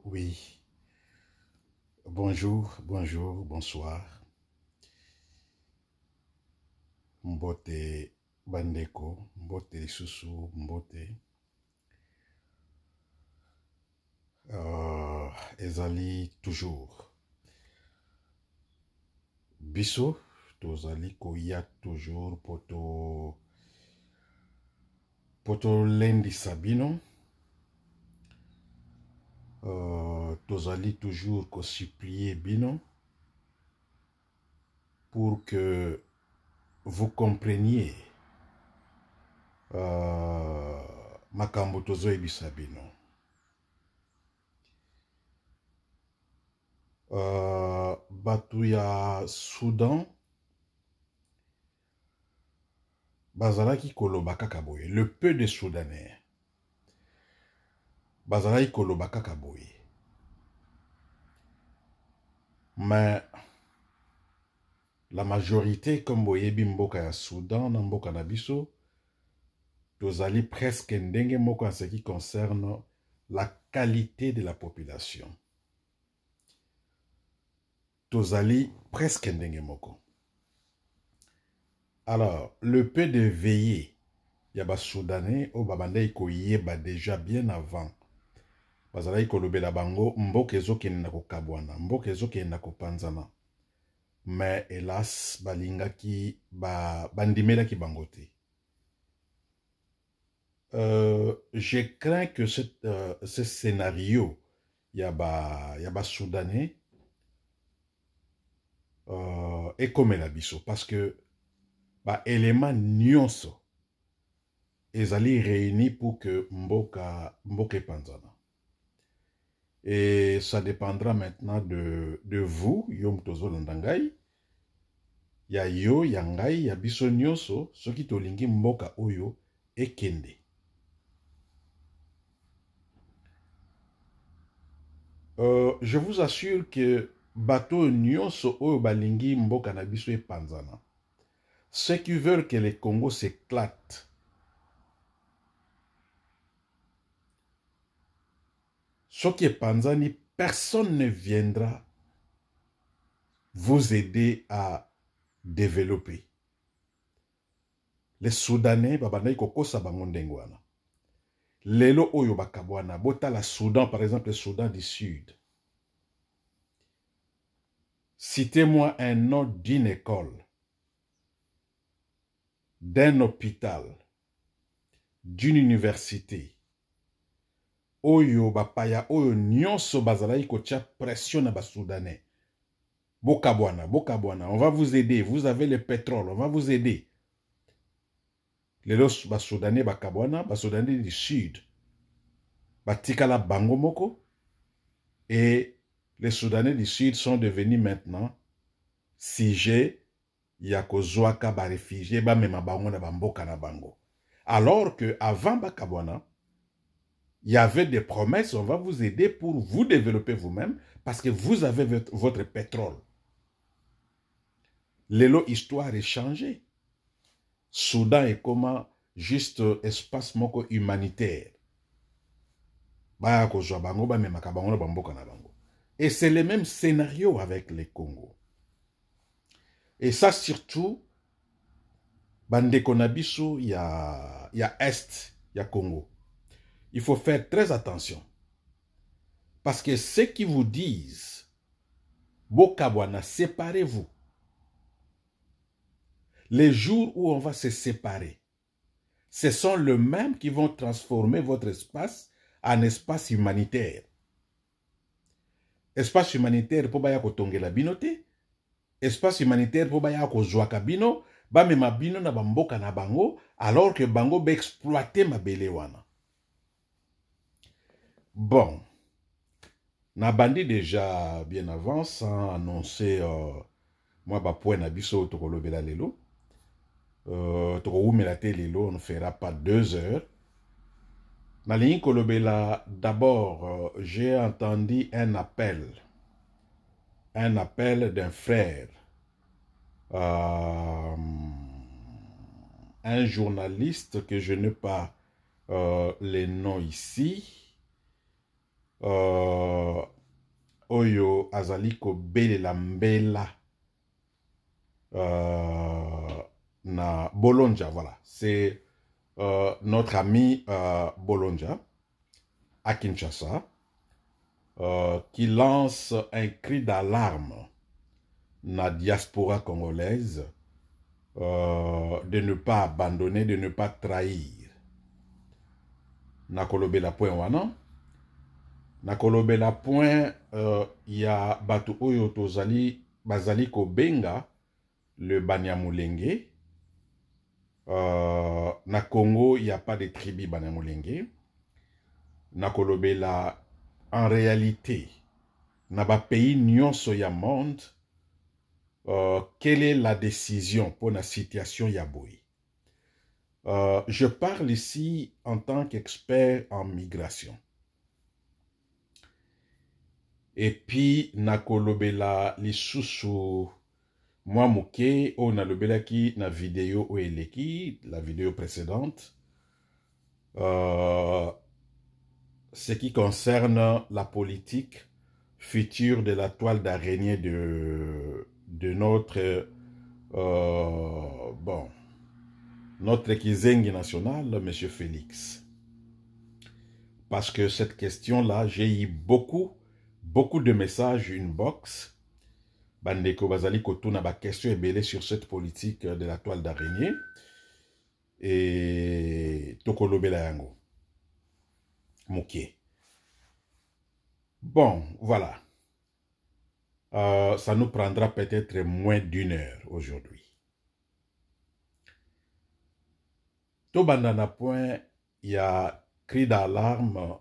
Oui, bonjour, bonjour, bonsoir. Mbote bandeko, mbote lisusu, mbote. Ezali toujours. Biso, tozali koya toujours poto lendi sabino. Tozali toujours ko supplier bino pour que vous compreniez makambo tozo ebisa bino. Batu ya Soudan bazalaki koloba kaka boye. Le peu de Soudanais bazalaki koloba kaka boye. Mais la majorité comme boyebi mboka ya Soudan na mboka na biso tozali presque ndenge moko en ce qui concerne la qualité de la population. Tozali presque ndenge moko. Alors, le peu de veillé yaba Soudanais o babandai ko yeba déjà bien avant. Bazalaki kolobela bango mboka ezokende na kokabwana, mboka ezokende na kopanzana. Mais hélas balingaki bandimelaki bango te. Je crains que ce scénario yaba Soudanais est comme la biso parce que élément nyonso ezali réunis pour que mboka panzana. Et ça dépendra maintenant de vous, Yom Tozo Landangai, ya yo, ya ngai, ya biso nyonso, soki tolingi mboka oyo ekende. Je vous assure que bateau nyonso oyo balingi mboka na biso e panzana. Ceux qui veulent que le Congo s'éclate, ce qui est panzani, personne ne viendra vous aider à développer. Les Soudanais, babandai kokosa bango ndengwana. Lelo oyo bakabwana, bota la Soudan, par exemple le Soudan du Sud. Citez-moi un nom d'une école, d'un hôpital, d'une université. Oyo bapaya, oyo nyonso bazalai kotia pression na ba Soudanais. Bokabwana, on va vous aider, vous avez le pétrole, on va vous aider. Les Soudanais bakabwana, Soudanais du Sud, batikala bango moko, et les Soudanais du Sud sont devenus maintenant sujet yakozwaka ba réfugiés ba mema bango na bamboka na bango. Alors que avant bakabwana, il y avait des promesses, on va vous aider pour vous développer vous-même parce que vous avez votre pétrole. L'élo histoire est changée. Soudan est comme juste espace moko humanitaire. Et c'est le même scénario avec les Congo. Et ça surtout, bande konabiso, il y a Est, il y a Congo. Il faut faire très attention. Parce que ceux qui vous disent, Bokabwana, séparez-vous. Les jours où on va se séparer, ce sont les mêmes qui vont transformer votre espace en espace humanitaire. Espace humanitaire pour baya kotongela binote, espace humanitaire pour baya kozwaka bino, ba mema bino na bamboka na bango, alors que bango ba exploiter mabele wana. Bon, na bandi déjà bien avant sans annoncer moi ba point na biso tokolobela lelo. On ne fera pas 2 heures. D'abord, j'ai entendu un appel d'un frère, un journaliste que je n'ai pas les noms ici, oyo azali kobelela mbela na Bolonja, voilà. C'est notre ami Bolonja à Kinshasa qui lance un cri d'alarme na diaspora congolaise de ne pas abandonner, de ne pas trahir. Nakolobela point wana. Nakolobela point ya batu oyo tozali bazali kobenga le Banyamulenge. Na Congo, il n'y a pas de tribu Banyamulenge. Nakolobela, en réalité, na ba pays nyonso ya monde, quelle est la décision pour la situation Yaboui? Je parle ici en tant qu'expert en migration. Et puis, nakolobela lisusu moi mouké, on a le belaki na vidéo ou eleki, la vidéo précédente. Ce qui concerne la politique future de la toile d'araignée de notre notre Kizengi national, M. Félix. Parce que cette question-là, j'ai eu beaucoup de messages inbox. Bandeko Bazali Kotuna ba question est belée sur cette politique de la toile d'araignée. Et Tokolo Belayango. Mouké. Bon, voilà. Ça nous prendra peut-être moins d'une heure aujourd'hui. Tobandana point, il y a cri d'alarme,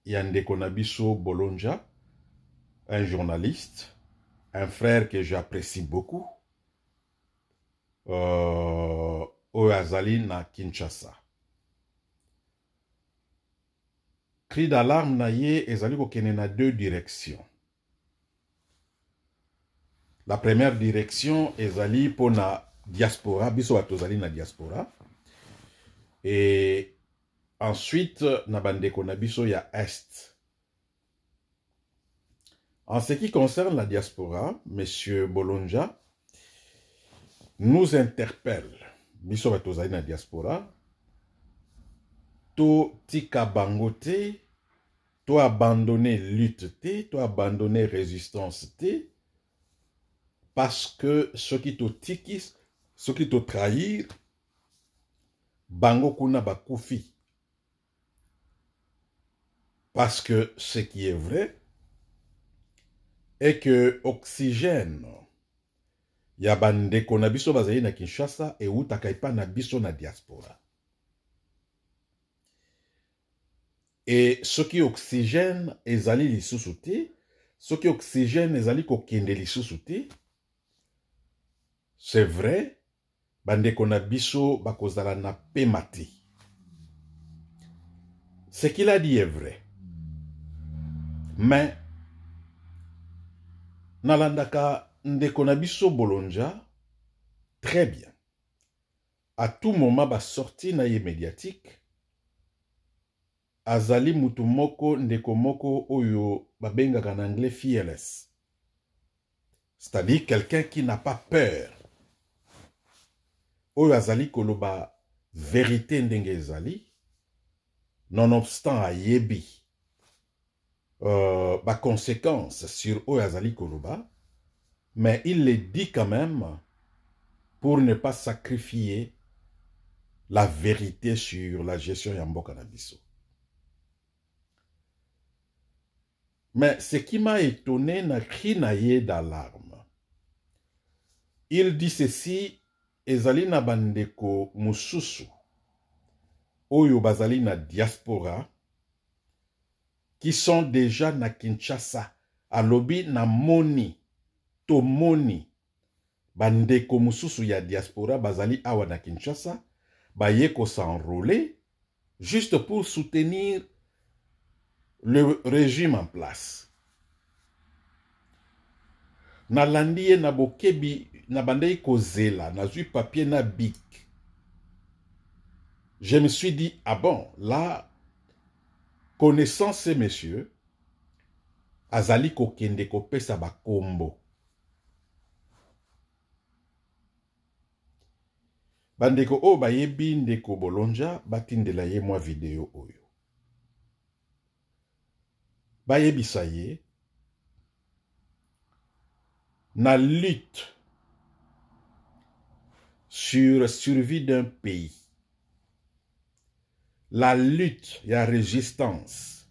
il y a Ndekonabiso Bolonja, un journaliste, un frère que j'apprécie beaucoup, au Azali na Kinshasa. Cri d'alarme na ye ezali kokene na deux directions. La première direction ezali pour na diaspora, biso batozali na diaspora. Et ensuite na bandeko na biso ya est. En ce qui concerne la diaspora, M. Bolonja nous interpelle, biso batozali na diaspora, to tika bangote, to abandonner lutte te, to abandonner résistance te, parce que ce qui te tikis, ce qui te trahir, bango kuna bakufi. Parce que ce qui est vrai est que oxygène, ya bandeko na biso bazali na Kinshasa et utakaipa na biso na diaspora. Et ce qui oxygène ezali lisusu te, ce qui oxygène ezali kokende lisusu te, c'est vrai, bandeko na biso bakozala na pemati. Ce qu'il a dit est vrai. Mais nalandaka ndeko na biso Bolonja très bien. À tout moment ba sorti na ye médiatique azali mutu moko ndeko moko oyo babengaka en anglais fearless. C'est-à-dire quelqu'un qui n'a pas peur. Oyo azali koloba vérité ndenge ezali, nonobstant ayebi ba conséquence sur oyo azali koloba, mais il le dit quand même pour ne pas sacrifier la vérité sur la gestion ya mboka na biso. Mais ce qui m'a étonné na cri na ye d'alarme, il dit ceci, ezali na bandeko mususu oyo bazali na diaspora qui sont déjà na Kinshasa, alobi na moni, to moni, bandeko mususu ya diaspora bazali awa na Kinshasa, baye ko s'enrôler juste pour soutenir le régime en place. Na landie na bokebi na bandei kozela, na zui papier na bic. Je me suis dit, ah bon, là, connaissant ces messieurs, azali kokende kopesa bakombo. Bandeko o bayebi ndeko Bolonja batindela ye mwa video oyo. Bayebisa ye na lutte sur la survie d'un pays. La lutte, il y a résistance.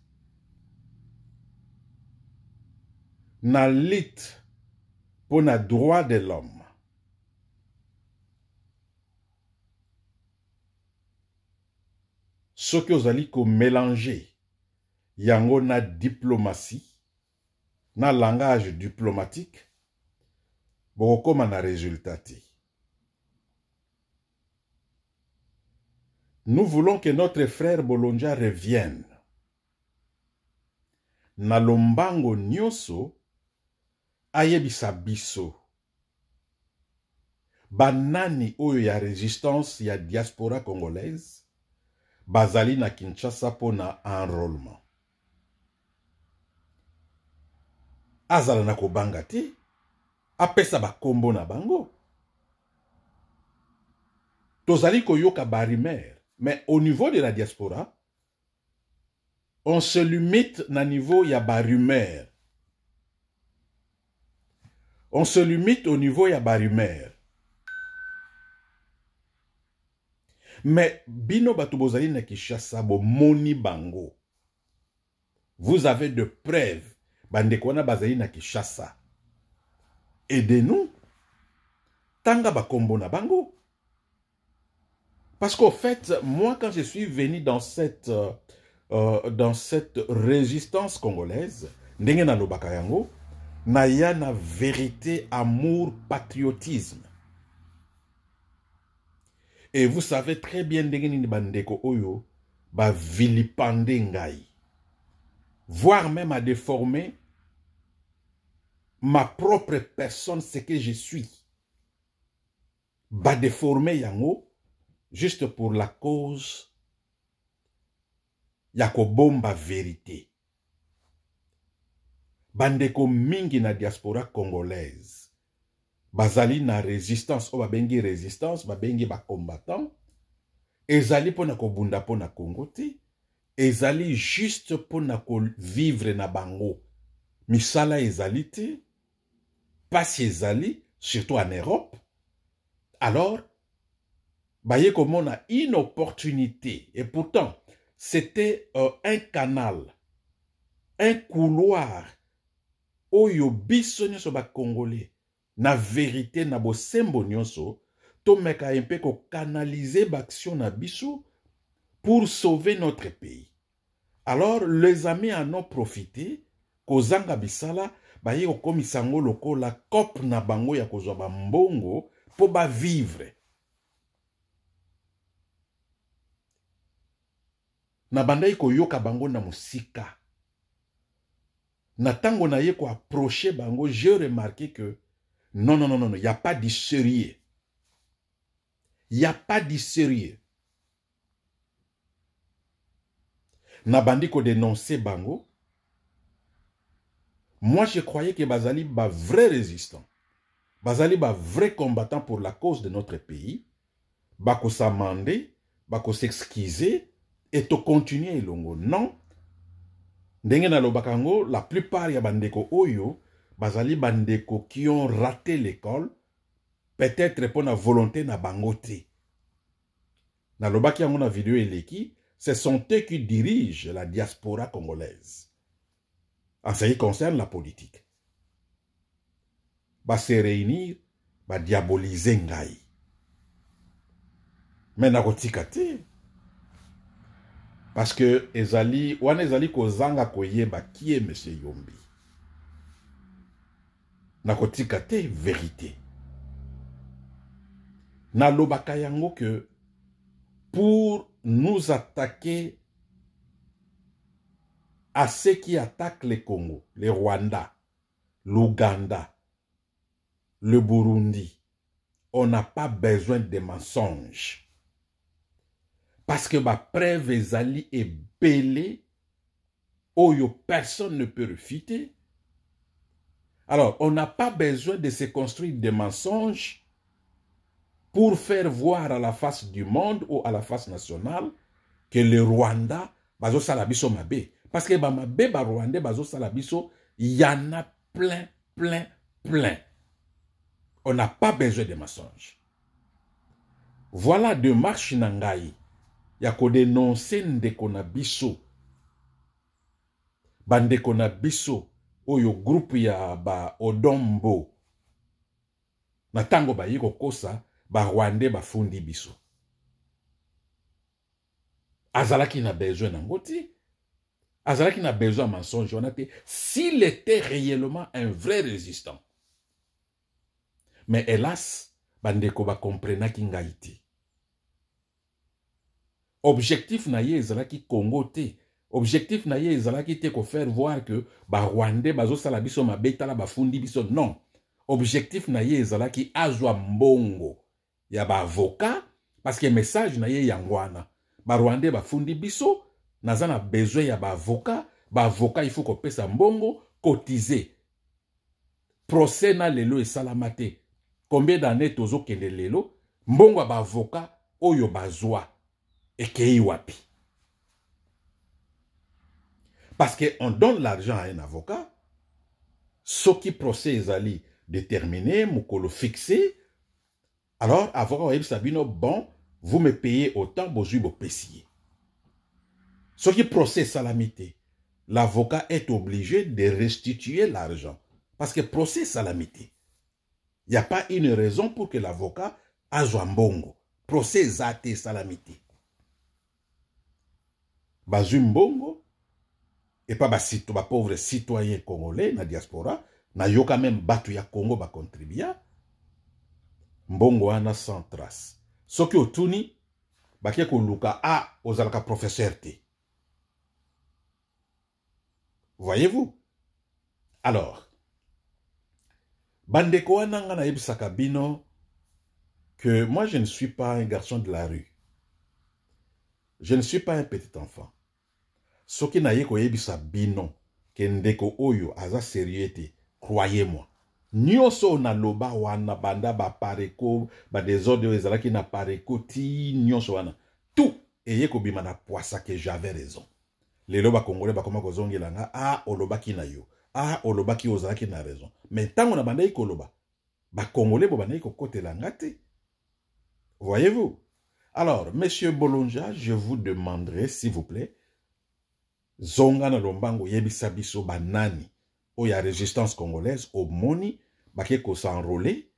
Na lutte pour le droit de l'homme. Ce que vous allez mélanger, yango na diplomatie, na langage diplomatique, bon comme na résultat. Nous voulons que notre frère Bolonja revienne. Na lombango nyoso ayebisa biso. Banani oyo ya résistance ya diaspora congolaise bazali na Kinshasa pona enrôlement. Azala na kobanga te, apesa bakombo na bango. Tozali koyoka barimer, mais au niveau de la diaspora, on se limite na niveau ya barimer. On se limite au niveau ya barimer. Mais bino bato bozali na Kinshasa bo moni bango. Vous avez de preuves. Bandeko wana bazali na Kinshasa. Aidez-nous. Tanga bakombo na bango. Parce qu'au fait, moi quand je suis venu dans cette résistance congolaise, ndenge na lobaka yango, na ya na vérité, amour, patriotisme. Et vous savez très bien ndenge ni bandeko oyo ba vilipande ngai. Voire même à déformer ma propre personne, ce que je suis. Ba déformer yango juste pour la cause yako bomba vérité. Bandeko mingi na diaspora congolaise. Bazali na résistance, o babengi résistance, babengi ba combattant. Ezali pona ko bunda pona Congo te. Ezali juste pona ko vivre na bango. Misala ezali te. Pas ezali, surtout en Europe. Alors, baye comme on a une opportunité. Et pourtant, c'était un canal, un couloir. Oyo biso nyonso ba Congolais. Na vérité, na bosembo nyonso, to meka mpe ko canaliser l'action na biso pour sauver notre pays. Alors, les amis en ont profité, kozanga bisala, baye ko komisango loko la cop na bango ya kozwa ba mbongo po ba vivre. Na bandai ko yoka bango na musika. Na tango na ye ko approcher bango, j'ai remarqué que non, il n'y a pas de sérieux. Il n'y a pas de sérieux. Na bandi ko dénoncer bango. Moi, je croyais que Bazali ba vrai résistant. Bazali ba vrai combattant pour la cause de notre pays. Bako s'amender, bako s'excuser et to continuer longo. Non. Ndenge na lobakango, la plupart ya bandeko oyo, bazali bandeko qui ont raté l'école, peut-être pour la volonté na bangote. Na lobaki yango na vidéo eleki, ce sont eux qui dirigent la diaspora congolaise. En ce qui concerne la politique. Ba se réunir, ba diaboliser ngai. Mais na kotika te. Parce que ezali, wana ezali kozanga koyeba qui est M. Yombi. Na kotika te vérité. Na lobaka yango que pour nous attaquer à ceux qui attaquent le Congo, le Rwanda, l'Ouganda, le Burundi, on n'a pas besoin de mensonges. Parce que ma preuve ezali est belée, oyo personne ne peut refuter, Alors, on n'a pas besoin de se construire des mensonges pour faire voir à la face du monde ou à la face nationale que le Rwanda, bazo salabiso mabe. Parce que mabe, ba Rwanda, bazo salabiso, il y en a plein, plein, plein. On n'a pas besoin de mensonges. Voilà de marche nangai. Ya ko dénoncer ndeko na biso. Bandeko na biso. Oyo groupe ya ba Odombo. Na tango ba yiko kosa, ba Rwanda ba fundi biso. Azalaki na besoin nangoti. Azalaki na besoin mensonge. S'il était réellement un vrai résistant. Mais hélas, bandeko ba comprenaki ngaiti. Objectif na ye ezalaki Congo te. Objectif na ye ezalaki te ko faire voir que ba Rwanda bazo sala biso mabeta la bafundi biso. Non. Objectif na ye ezalaki azwa mbongo ya ba avocat parce que message na ye yangwana. Ba Rwanda bafundi biso nazana besoin ya ba avocat il faut ko pesa mbongo cotiser. Procès na lelo e salamate. Combien d'années tozo kende lelo mbongo ba avocat oyo bazwa ekei wapi. Parce qu'on donne l'argent à un avocat, ce qui procès ezali déterminé, moukolo fixé, alors avocat sabino bon, vous me payez autant, bozui bo pesier. Ce qui procès salamité, l'avocat est obligé de restituer l'argent. Parce que procès salamité, il n'y a pas une raison pour que l'avocat a mbongo. Procès zate salamité. Bazumbongo, et pas ba pauvre citoyen congolais na diaspora, na yo quand même batu ya Congo ba contribua, mbongo ana sans trace. Soki otuni, bakie ko luka a ozalaka professeur te. Voyez-vous? Alors, bandeko ananga na yebisaka bino que moi je ne suis pas un garçon de la rue. Je ne suis pas un petit enfant. Soki na ye ko yebisa bino ke ndeko oyo aza sérieux, croyez-moi. Nyonso na loba wana banda ba pareko ba désordre ezalaki na pareko ti nyonso wana. Tout eye ko bima na poisa que j'avais raison. Lelo ba congolais ba koma ko zongelanga olobaki na yo. Olobaki ozalaki na raison. Mais tango na banda ikoloba ba congolais bo banda ikokotelanga te. Voyez-vous? Alors, monsieur Bolonja, je vous demanderai s'il vous plaît zonga na lombango yebisa biso banani o ya résistance congolaise au moni baké ko s'enrôler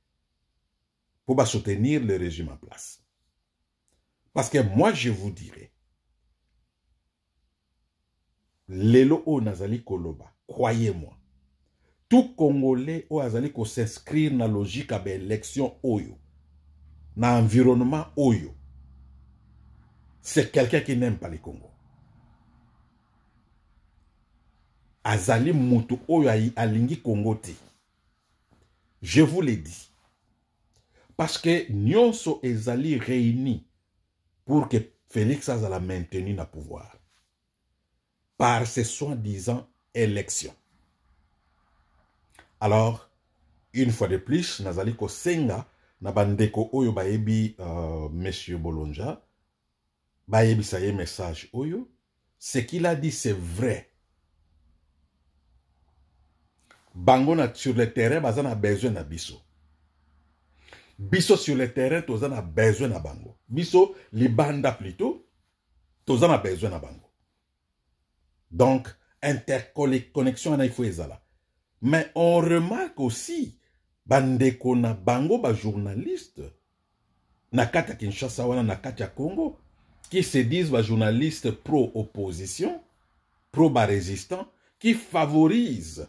pour soutenir le régime en place. Parce que moi je vous dirais lelo o nazali koloba, croyez-moi, tout Congolais o azali ko s'inscrire na logique à élection oyo na environnement oyo, c'est quelqu'un qui n'aime pas les Congo. Azali mutu oyo alingi Congo te. Je vous l'ai dit. Parce que nyonso ezali réunis pour que Félix azala maintenu na pouvoir. Par ces soi-disant élections. Alors, une fois de plus, nazali ko senga na bandeko oyo baebi monsieur Bolonja, baebi sa ye message oyo, ce qu'il a dit c'est vrai. Bango na sur le terrain, bazana besoin na biso. Biso sur le terrain, tozana besoin na bango. Biso libanda plutôt, tozana besoin na bango. Donc, interconnexion na ifo ezala. Mais on remarque aussi, bandeko na bango ba journaliste, na kati ya Kinshasa wana na kati ya Congo, qui se disent ba journalistes pro-opposition, pro-résistant, qui favorisent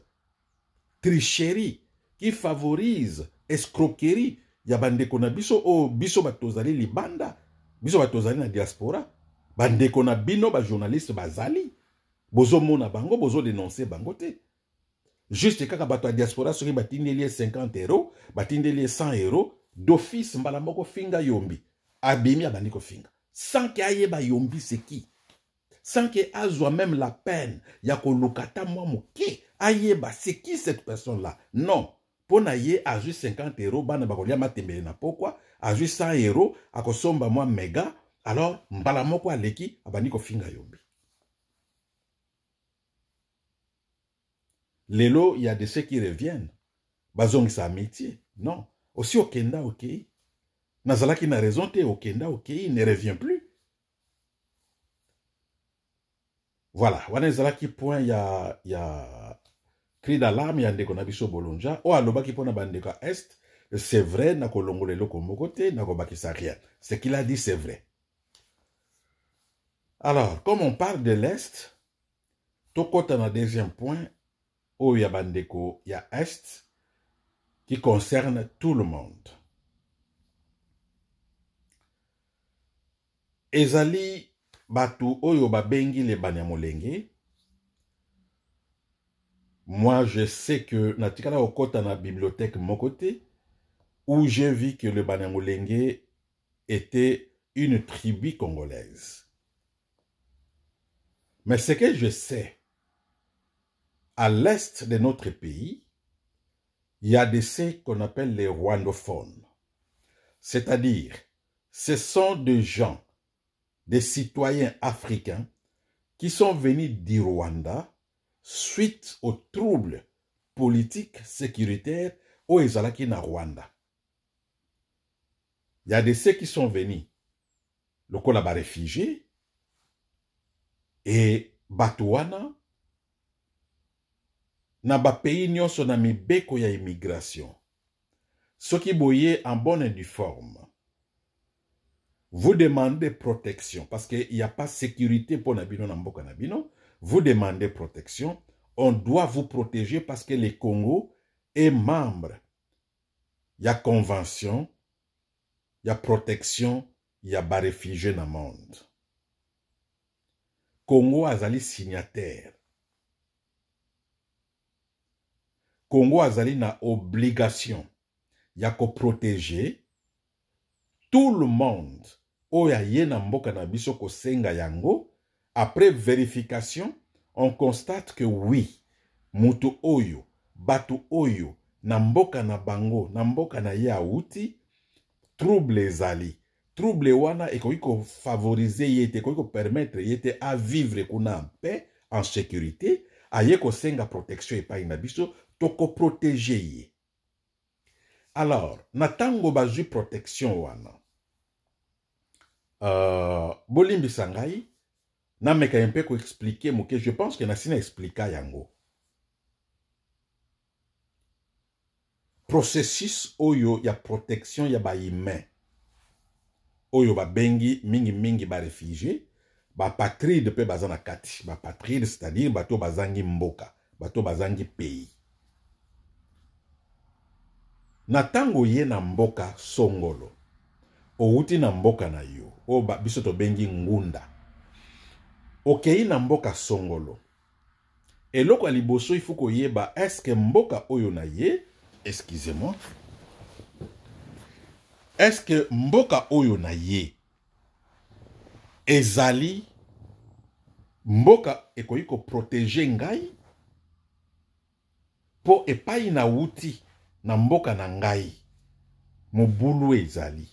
tricherie, qui favorise escroquerie. Ya bandeko na biso o biso batozali libanda, biso batozali na diaspora, bandeko na bino ba journaliste bazali, bozo mona bango, bozo dénoncer bango te. Juste kaka bato a diaspora soki batindeli 50 €, batindeli 100 €, d'office mbala moko finga yombi, abimi abandiko finga. Sans que ayeba yombi c'est qui? Sans que azwa même la peine ya kolukata mwa moke Ayeba, c'est qui cette personne-là? Non. Pour naye, a juste 50 euros, bana bakolia matembele na pokwa, a juste 100 euros, a kosomba moi méga, alors, mbala moko aleki, abani ko finga yombi. Lelo, il y a de ceux qui reviennent. Bazong sa métier. Non. Aussi Okenda, ok. Nazalaki na raison, te Okenda, ok, il ne revient plus. Voilà. Wana Zalaki point, il y a cri d'alarme, il y a ndeko na biso bolonja. O alobaki pona bandeko est. C'est vrai, na kolongole loko mokote, na kobakisa rien. Ce qu'il a dit, c'est vrai. Alors, comme on parle de l'Est, tokota na deuxième point, o ya bandeko, ya Est, qui concerne tout le monde. Ezali batu oyo babengi le banyamolenge. Moi, je sais que natikala okota na bibliothèque mokote, où j'ai vu que le banyamolenge était une tribu congolaise. Mais ce que je sais, à l'est de notre pays, il y a de ceux qu'on appelle les rwandophones. C'est-à-dire, ce sont des gens, des citoyens africains qui sont venus du Rwanda suite aux troubles politiques, sécuritaires au ezalaki na Rwanda. Il y a de ceux qui sont venus, le kolaba réfugiés, et Batouana, na ba pays nyonso na mibeko ya immigration. Ceux qui boyez en bonne et due forme, vous demandez protection, parce qu'il n'y a pas sécurité pour Nabino Namboka Nabino, vous demandez protection, on doit vous protéger parce que le Congo est membre. Il y a convention, il y a protection, il y a bas réfugiés dans le monde. Congo azali signataire. Congo azali na obligation. Il y a qu'à protéger tout le monde. Oya yena mboka na biso ko senga yango. Après vérification, on constate que oui, mutu oyo, batu oyo, na mboka na bango, na mboka na ye auti, trouble ezali. Trouble wana ekoki ko favoriser yete, ekoki ko permettre yete à vivre kuna en paix, en sécurité, aye ko senga protection epai na biso, toko protéger ye. Alors, natango bazui protection wana. Bolimbi sangai, na meka un peu ko expliquer moke, je pense que nasina explica yango. Processus oyo ya protection ya ba humain. Oyo ba bengi mingi ba réfugié, ba patride pe bazana kati, ba patride c'est-à-dire bato bazangi mboka, bato bazangi pays. Na tango ye na mboka songolo, outi na mboka na yo, o biso to bengi ngunda. Okei na mboka songolo. Eloko ya liboso il faut ko yeba, est-ce que mboka oyo na ye, excusez-moi, est-ce que mboka oyo na ye ezali mboka ekoki ko protéger ngai po epai na wuti na mboka na ngai mobulu ezali.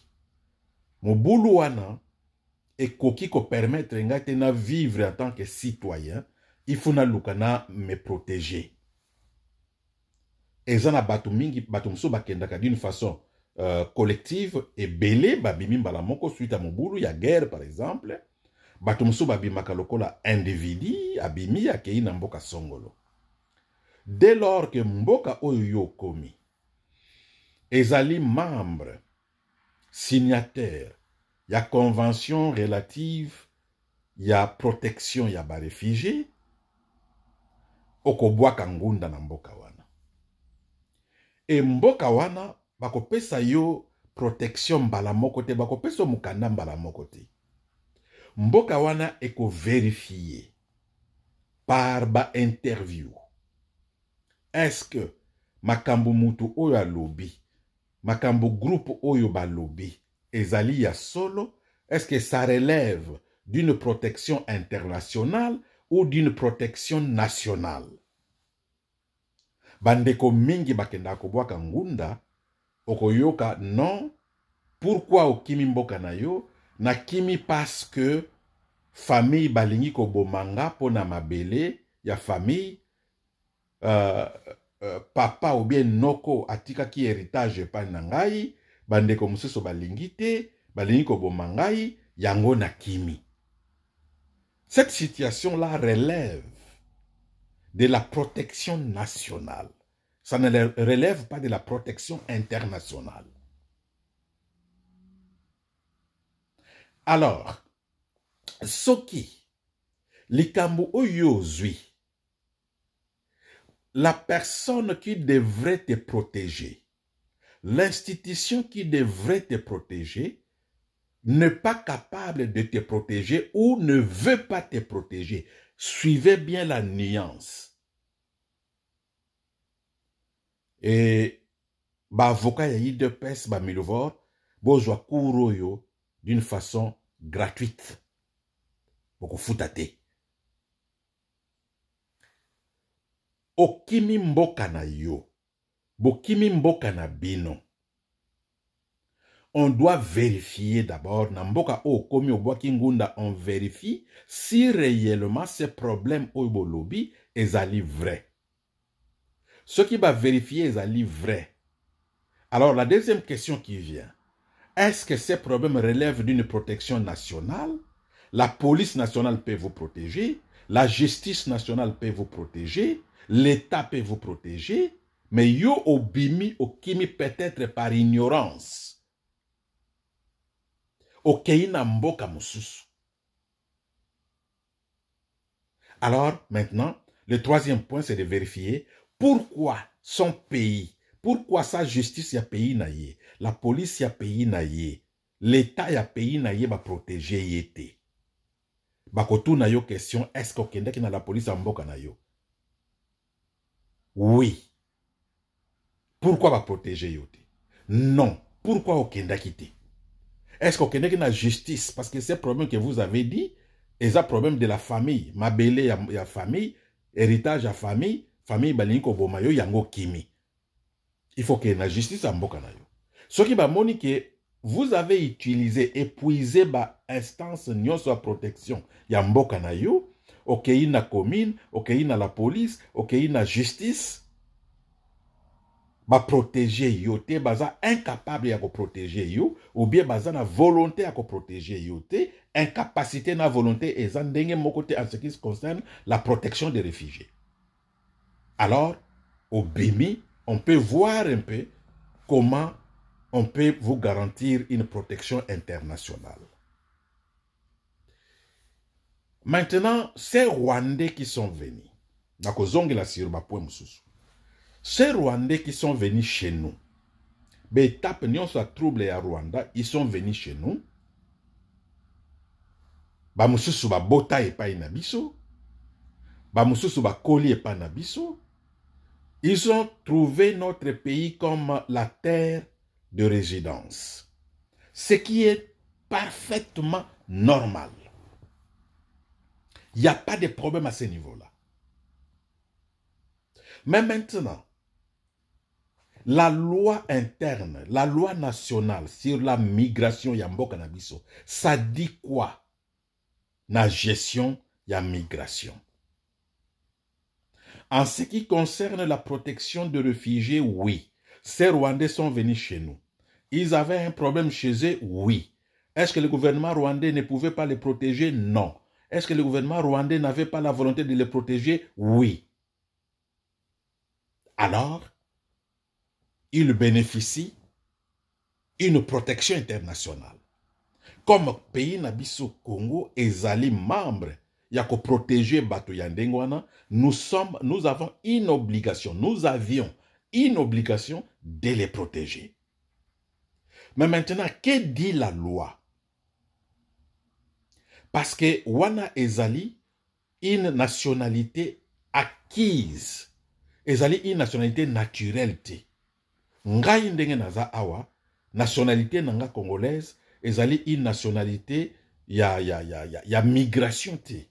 Mobulu wana ekoki ko permettre ngai te na vivre en tant que citoyen, il faut na luka na me protéger. Ezana batu mingi, batu mso bakendaka d'une façon collective et belé babimi mbala moko suite à mobulu ya guerre par exemple. Batu mso babimaka lokola individu abimi akei na mboka songolo. Dès lors que mboka oyo yo komi ezali membre signataire ya convention relative ya protection ya ba réfugié, okobwaka ngunda na mboka wana. E mboka wana bakopesa yo protection mbala moko te, bakopesa mukanda mbala moko te. Mboka wana eko vérifier par ba interview. Est-ce que makambo mutu oyo alobi, makambo groupe oyo ba lobi, ezali ya solo, est-ce que ça relève d'une protection internationale ou d'une protection nationale? Bandeko mingi bakenda kobwaka ngunda, okoyoka non, pourquoi okimi mboka na yo? Na kimi parce que famille balingi kobomanga pona mabele ya famille, papa ou bien noko atika ki héritage pa na ngai, bandeko mususu balingi te, balingi kobomanga ngai, yango na kimi. Cette situation-là relève de la protection nationale. Ça ne relève pas de la protection internationale. Alors, soki, likambo oyo zui, la personne qui devrait te protéger, l'institution qui devrait te protéger, n'est pas capable de te protéger ou ne veut pas te protéger. Suivez bien la nuance. Et avocat ya IDPS ba Milvor bozwa kuro yo d'une façon gratuite. Boko futate. Okimi mboka na yo. Bokimi mboka na bino. On doit vérifier d'abord, Namboka o komi obwaki ngunda, on vérifie si réellement ces problèmes au lobby est vrai. Ce qui va vérifier est vrai. Alors la deuxième question qui vient, est-ce que ces problèmes relèvent d'une protection nationale? La police nationale peut vous protéger, la justice nationale peut vous protéger, l'État peut vous protéger, mais yo obimi okimi peut-être par ignorance. Okeina mboka mususu. Alors, maintenant, le troisième point, c'est de vérifier pourquoi son pays, pourquoi sa justice y a pays naïe, la police y a pays naïe, l'État y a pays naïe va protéger yété. Bakotou na yo question, est-ce qu'okende ki na la police a mboka na yo? Oui. Pourquoi va protéger yoté? Non. Pourquoi okende ki te? Est-ce qu'on connaît la justice? Parce que ces problèmes que vous avez dit, c'est un problème de la famille. Mabele ya famille, héritage à famille, famille balinko bomayo yango kimi. Il faut qu'il y ait la justice à mboka na yo. Ce qui va moni que vous avez utilisé, épuisé ba instance nyonso à protection ya mboka na yo, okei na commune, okei na la police, okei na justice. Ba protéger yo te baza incapable ya ko protéger yo ou bien baza na volonté ya ko protéger yo te, incapacité na volonté eza ndenge moko te en ce qui concerne la protection des réfugiés. Alors au BIMI, on peut voir un peu comment on peut vous garantir une protection internationale. Maintenant, ces Rwandais qui sont venus, nakozongela sur ba point mususu. Ces Rwandais qui sont venus chez nous, l'étape nyonso a trouble à Rwanda, ils sont venus chez nous. Ba mususu ba bota epai na biso, ba mususu ba koli epai na biso. Ils ont trouvé notre pays comme la terre de résidence. Ce qui est parfaitement normal. Il n'y a pas de problème à ce niveau-là. Mais maintenant, la loi interne, la loi nationale sur la migration yamboka na biso, ça dit quoi? La gestion ya migration. En ce qui concerne la protection de réfugiés, oui. Ces Rwandais sont venus chez nous. Ils avaient un problème chez eux, oui. Est-ce que le gouvernement rwandais ne pouvait pas les protéger? Non. Est-ce que le gouvernement rwandais n'avait pas la volonté de les protéger? Oui. Alors, ils bénéficient d'une protection internationale. Comme pays nabiso Congo ezali membre yako protéger bato yandengwana, nous avons une obligation, nous avions une obligation de les protéger. Mais maintenant, que dit la loi? Parce que wana ezali une nationalité acquise, ezali une nationalité naturelle te. Ngai ndenge naza awa, nationalité nanga congolaise, ezali une nationalité ya migration te.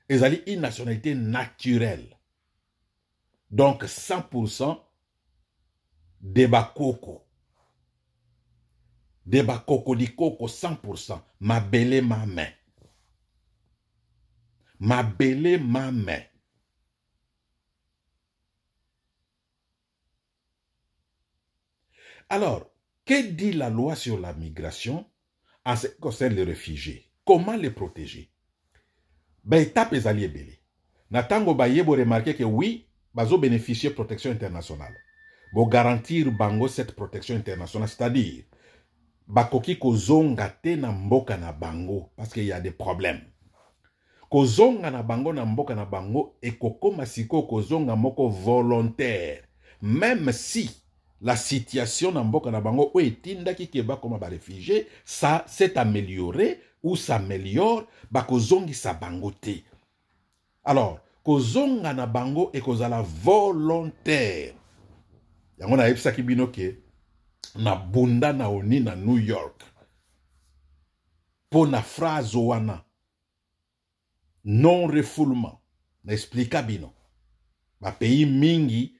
Ezali une nationalité naturelle. Donc 100% de bakoko. De bakoko di koko 100%. Ma belle ma main. Ma belle ma main. Alors, que dit la loi sur la migration en ce qui concerne les réfugiés? Comment les protéger? Ben, étape les alliés belé. Natango baye bo remarquer que oui, bazo bénéficier de protection internationale. Bo garantir bango cette protection internationale, c'est-à-dire bakoki kozonga te na mboka na bango parce qu'il y a des problèmes. Kozonga na bango na mboka na bango et kokoma siko kozonga moko volontaire. Même si la situation na mboka na bango ou etindaki keba comme ba réfugié, ça s'est amélioré ou s'améliore, bakozongi sa bango te. Alors, kozonga na bango et kozala volontaire. Yango na epsa kibino ke na bunda na oni na New York. Po na phrase wana non-refoulement. Na explika bino. Ba pays mingi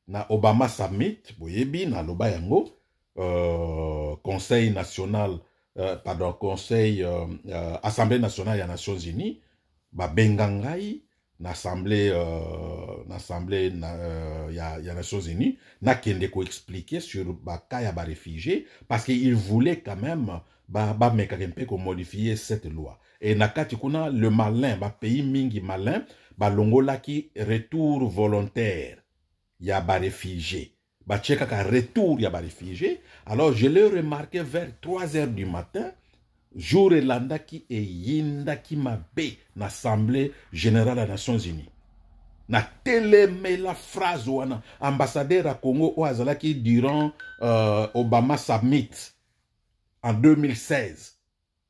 na Obama Summit, boyebi na loba yango, Conseil national, Assemblée nationale des Nations Unies, ba bengangai na Assemblée ya Nations Unies, na kende ko expliquer sur ba kaya ba réfugiés parce qu'il voulait quand même ba mekakempe ko modifier cette loi. Et nakati kuna le malin, ba pays mingi malin, ba longola ki retour volontaire ya ba réfugié. Ba tcheka ka retour ya ba réfugié. Alors je l'ai remarqué vers 3 heures du matin, jour elanda ki e yinda ki mabe na Assemblée générale des Nations Unies. Na teleme la phrase wana ambassadeur à Congo o azalaki durant Obama Summit en 2016.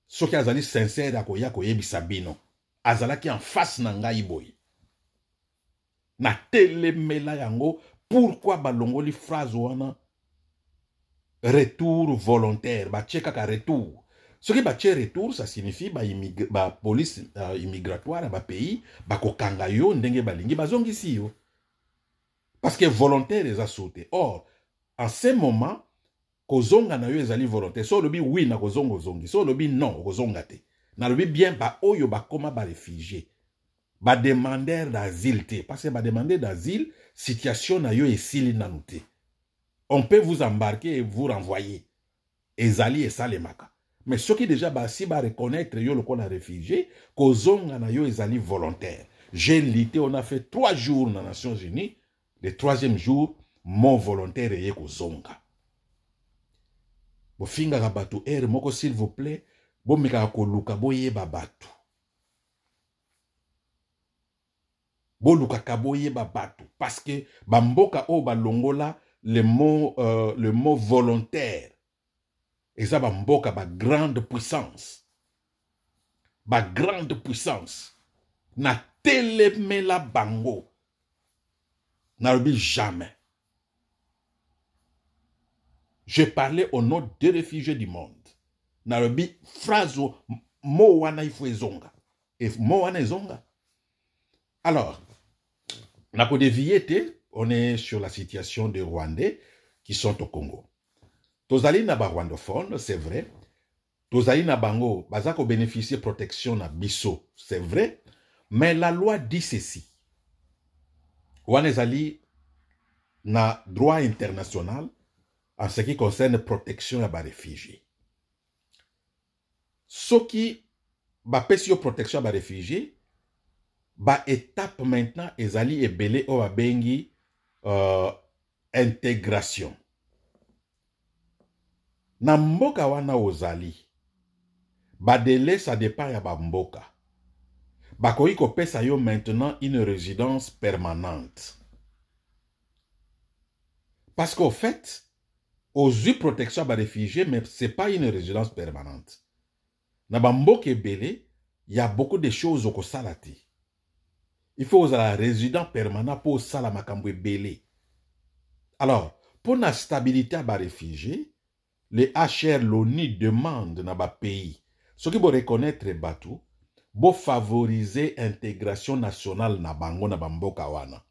Ce qui azali sincère akoya koyebisa bino. Azalaki en face na ngai boy. Na telemela yango pourquoi balongoli phrase wana retour volontaire ba tcheka ka retour. Ce qui ba retour ça signifie ba police immigratoire ba pays ba kokanga yo ndenge balingi bazongisi yo. Parce que volontaire les a sauté. Or en ce moment kozonga na yo ezali volontaire. So lobi oui na kozongo zongi. So lobi non kozonga te. Na lobi bien ba oyo ba koma ba réfugié. Ba demandeur d'asile te. Parce que ba demandeur d'asile, situation na yo esili nanute. On peut vous embarquer et vous renvoyer. Ezali et salemaka. Mais ce qui déjà ba si ba reconnaître yo le qu'on a réfugié, kozonga na yo ezali volontaire. J'ai lité, on a fait 3 jours dans les Nations Unies. Le 3e jour, mon volontaire est kozonga. Bo finga rabatu moko s'il vous plaît, bo meka ko luka boye babatu. Bo luka kaboye babatu parce que bamboka o balongola le mot volontaire. Et ça bamboka ba grande puissance. Ba grande puissance. Na telemela bango. Na robi jamais. Je parlais au nom des réfugiés du monde. Narobi, phrase, mo wana ifo ezonga. Et mo wana ezonga. Alors, na ko dévié, on est sur la situation des Rwandais qui sont au Congo. Tozali na ba rwandophone, c'est vrai. Tozali na bango, bazako bénéficier protection na biso, c'est vrai. Mais la loi dit ceci. Wana ezali na droit international en ce qui concerne protection à bas réfugiés. Ce qui va pèse protection à bas réfugiés, ba étape maintenant ezali ebele o babengi intégration. Na mboka wana ozali, ba délai ça dépend ya ba mboka. Ba koyi ko pesa yo maintenant une résidence permanente. Parce qu'au fait, aux yeux protection à réfugiés, mais ce n'est pas une résidence permanente. Na bamboke belé, il y a beaucoup de choses au salati. Il faut un résident permanent pour salamakambo belé. Alors, pour la stabilité à réfugiés, les HR l'ONU demandent dans le pays, ce qui veut reconnaître Batou, pour favoriser l'intégration nationale na bango na bamboka wana.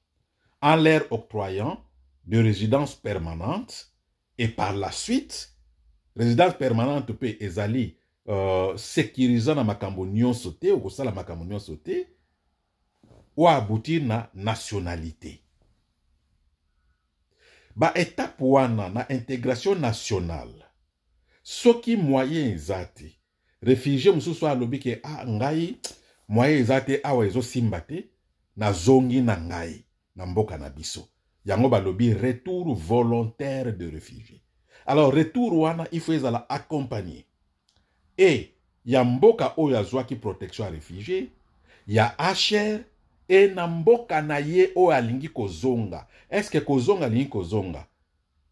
en leur octroyant de résidence permanente et par la suite, résidence permanente peut ezali sécurisant na makambo nyonso te ou kosala makambo nyonso te ou aboutir na nationalité. Ba étape wana na intégration nationale. Soki moyen ezate, réfugié mususu alobi ke ngai moyen ezate awa ezo simba te na zongi na ngai na mboka na biso. Yango balobi retour volontaire de réfugiés. Alors retour wana il faut ezala accompagner. Et ya mboka oyo azwaki protection à réfugié, ya HR et na mboka na ye oyo alingi kozonga. Est-ce que kozonga alingi kozonga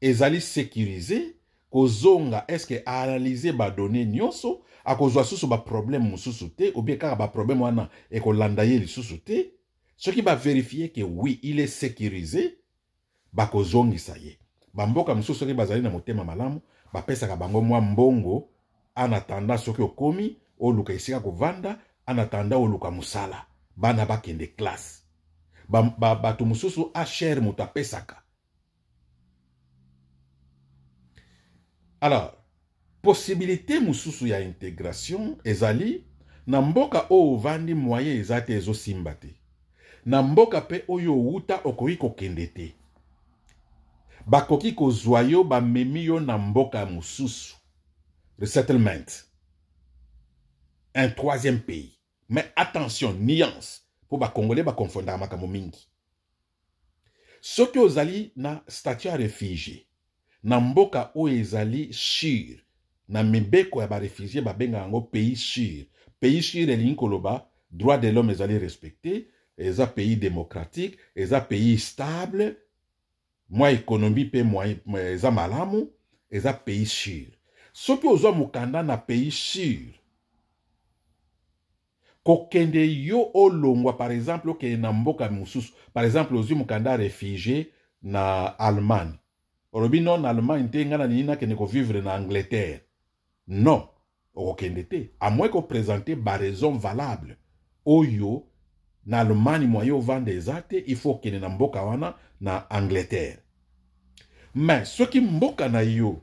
ezali sécurisé? Kozonga est-ce que analyser ba données nyonso akozwa susu ba problème mususu te ou bien kaka ba problème wana ekolanda ye lisusu te? Ce qui va vérifier que oui, il est sécurisé, ba kozongisa ye. Ba mboka mususu soki bazali na motema malamu, ba pesaka bango mwa mbongo en attendant soki okomi oluka esika kovanda, en attendant oluka musala. Bana bakende classe. Bato mususu HR muta pesaka. Alors, possibilité mususu ya intégration ezali na mboka o vandi moyen ezate ezo simba te. Na mboka pe oyo uta okoki kokende te. Bakoki kozwa yo bamemi yo na mboka mususu. Resettlement. Un troisième pays. Mais attention, nuance. Pour ba Congolais ba confondre makambo mingi. Soki ozali na statut à réfugié. Na mboka o ezali shir. Na mibeko ya ba réfugié ba benga yango pays shir. Pays shir elingi koloba droit de l'homme ezali respecté. Eza pays démocratique. Eza pays stable. Moi économie pe moi eza malamu. Eza pays shir. Soki ozwa mukanda na pays shir. Kokende yo olongwa par exemple okende na mboka mususu. Par exemple ozwi mukanda réfugié na Allemagne. Olobi non na Allemagne te ngana nina kende ko vivre na Angleterre. Non. Okende te. À moins qu'on présente ba raison valable. Oyo na Allemagne moyo vende ezate, il faut kende na mboka wana na Angleterre. Mais ce qui mboka na yo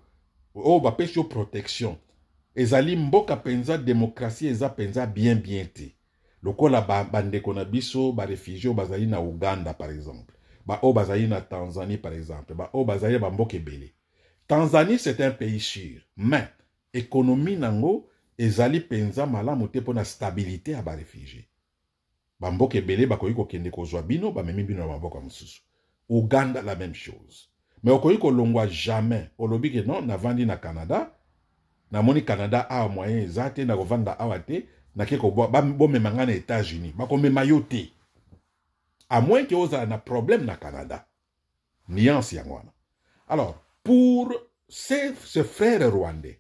o ba pesi yo protection. Ezali mboka penza démocratie eza penza bien te. Lokola bandeko na biso ba réfugiés bazali na Uganda par exemple. Ba o bazali na Tanzanie par exemple. Ba o bazali ba mboka ebele. Tanzanie c'est un pays sûr, mais économie nango ezali penza malamu te pona stabilité ya ba réfugiés. Ba mboka ebele bakoki kokende kozwa bino ba memi bino na mboka mususu. Uganda la même chose. Mais okoki kolongwa jamais. Olobi ke non na vandi na Canada. Na moni Canada a moyen ezate na kovanda awa te na keko bo memanga na États-Unis ba ko mema yo te. À moins que oza na problème na Canada. Nuance yangwana. Alors, pour ces frères rwandais,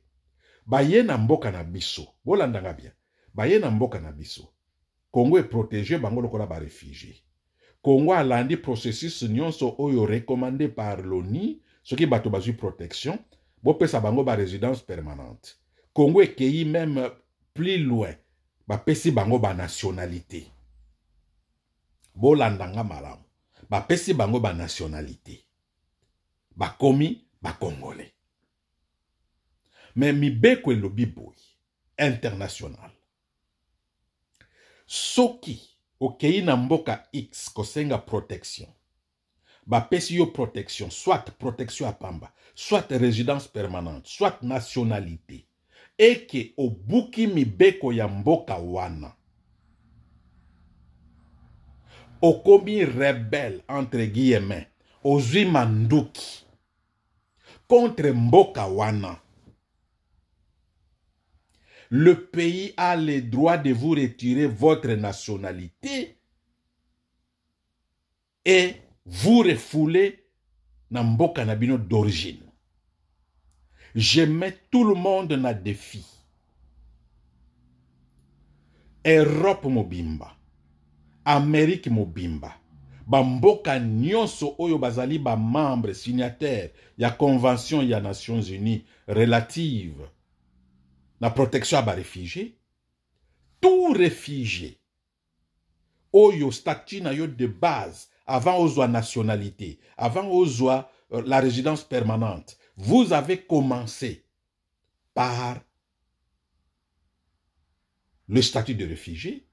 ba ye na mboka na biso, bolandanga bien. Ba ye na mboka na biso. Congo est protégé bango lokola ba réfugié. Congo alandi processus nyonso oyo recommandé par l'ONU, ce qui bato bazui protection. Bo pesa bango ba résidence permanente. Congo ekei même plus loin. Ba pesi bango ba nationalité. Bo landanga malamu. Ba pesi bango ba nationalité. Ba komi ba congolais. Mais mibeko elobi boy international. Soki okei na mboka X kosenga protection. Ba pesi yo protection, soit protection à pamba, soit résidence permanente, soit nationalité. Et que obuki mibeko ya mboka wana. Okomi rebelle, entre guillemets, ozwi manduki contre mboka wana. Le pays a le droit de vous retirer votre nationalité et vous refouler na mboka na bino d'origine. Je mets tout le monde na défi. Europe mobimba, Amérique mobimba, bamboka nyonso oyo bazali ba membre signataire ya convention ya Nations Unies relative na protection à ba réfugiés. Tout réfugié oyo statut na yo de base avant aux nationalité, avant aux la résidence permanente, vous avez commencé par le statut de réfugié.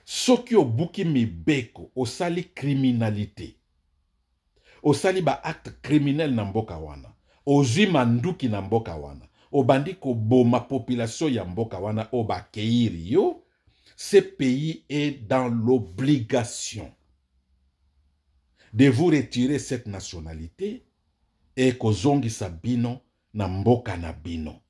Soki obuki mibeko, osali criminalité, osali ba acte criminel na mboka wana, ozwi manduki na mboka wana, obandi koboma population ya mboka wana oba keiri yo, ce pays est dans l'obligation de vous retirer cette nationalité et kozongisa bino na mboka na bino.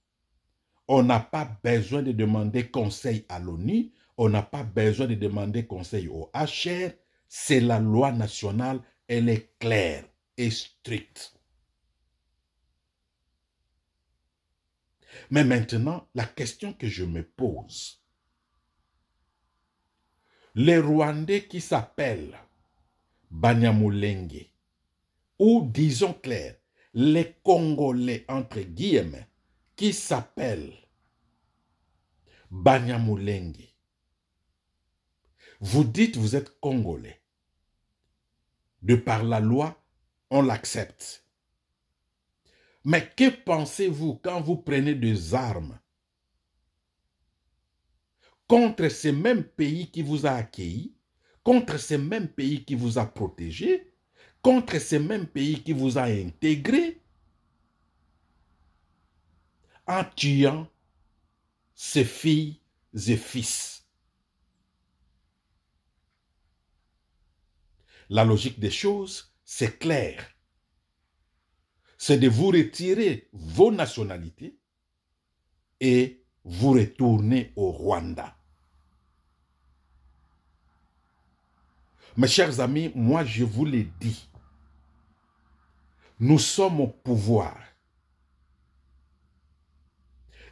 On n'a pas besoin de demander conseil à l'ONU, on n'a pas besoin de demander conseil au HR, c'est la loi nationale, elle est claire et stricte. Mais maintenant, la question que je me pose, les Rwandais qui s'appellent Banyamulenge, ou disons clair, les Congolais, entre guillemets, qui s'appellent Banyamulenge, vous dites vous êtes Congolais. De par la loi, on l'accepte. Mais que pensez-vous quand vous prenez des armes contre ces mêmes pays qui vous a accueillis, contre ces mêmes pays qui vous a protégé, contre ces mêmes pays qui vous a intégré, en tuant ses filles et fils? La logique des choses, c'est clair. C'est de vous retirer vos nationalités et vous retourner au Rwanda. Mes chers amis, moi je vous l'ai dit, nous sommes au pouvoir.